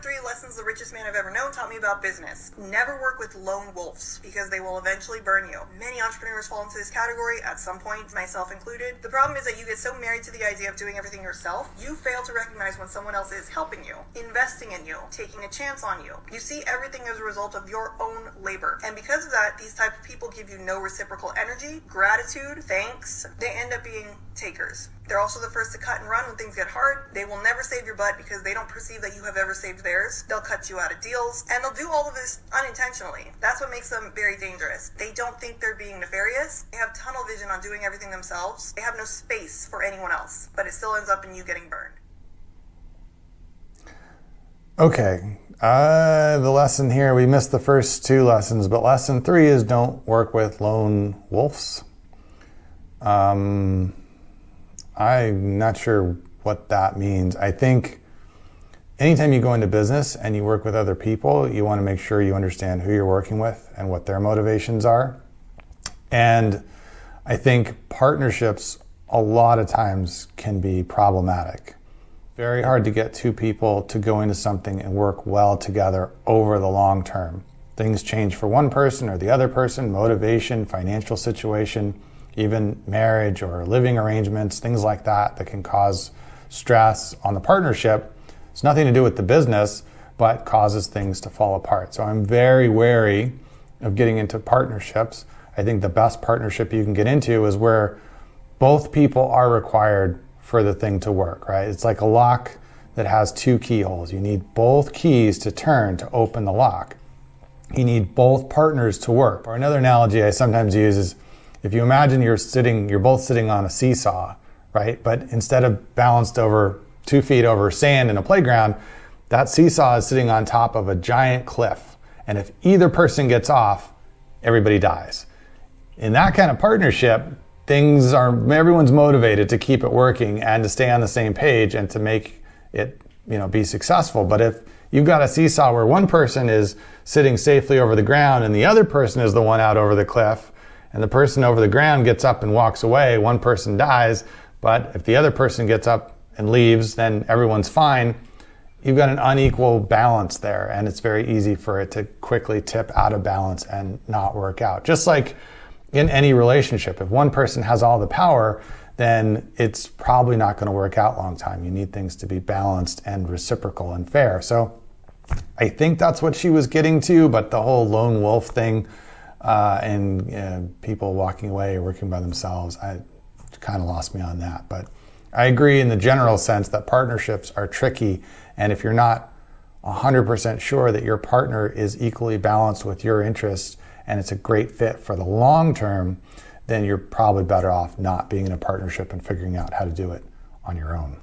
3 lessons the richest man I've ever known taught me about business. Never work with lone wolves, because they will eventually burn you. Many entrepreneurs fall into this category at some point, myself included. The problem is that you get so married to the idea of doing everything yourself, you fail to recognize when someone else is helping you, investing in you, taking a chance on you. You see everything as a result of your own labor. And because of that, these type of people give you no reciprocal energy, gratitude, thanks. They end up being takers. They're also the first to cut and run when things get hard. They will never save your butt because they don't perceive that you have ever saved theirs. They'll cut you out of deals, and they'll do all of this unintentionally. That's what makes them very dangerous. They don't think they're being nefarious. They have tunnel vision on doing everything themselves. They have no space for anyone else, but it still ends up in you getting burned. Okay, the lesson here, we missed the first 2 lessons, but lesson 3 is don't work with lone wolves. I'm not sure what that means. I think anytime you go into business and you work with other people, you want to make sure you understand who you're working with and what their motivations are. And I think partnerships a lot of times can be problematic. Very hard to get 2 people to go into something and work well together over the long term. Things change for one person or the other person, motivation, financial situation, even marriage or living arrangements, things like that can cause stress on the partnership. It's nothing to do with the business, but causes things to fall apart. So I'm very wary of getting into partnerships. I think the best partnership you can get into is where both people are required for the thing to work, right? It's like a lock that has 2 keyholes. You need both keys to turn to open the lock. You need both partners to work. Or another analogy I sometimes use is, if you imagine you're both sitting on a seesaw, right? But instead of balanced over 2 feet over sand in a playground, that seesaw is sitting on top of a giant cliff. And if either person gets off, everybody dies. In that kind of partnership, everyone's motivated to keep it working and to stay on the same page and to make it, be successful. But if you've got a seesaw where one person is sitting safely over the ground and the other person is the one out over the cliff, and the person over the ground gets up and walks away, one person dies, but if the other person gets up and leaves, then everyone's fine. You've got an unequal balance there, and it's very easy for it to quickly tip out of balance and not work out. Just like in any relationship, if one person has all the power, then it's probably not going to work out long time. You need things to be balanced and reciprocal and fair. So I think that's what she was getting to, but the whole lone wolf thing, and people walking away or working by themselves, I kind of lost me on that. But I agree in the general sense that partnerships are tricky, and if you're not 100% sure that your partner is equally balanced with your interests and it's a great fit for the long term, then you're probably better off not being in a partnership and figuring out how to do it on your own.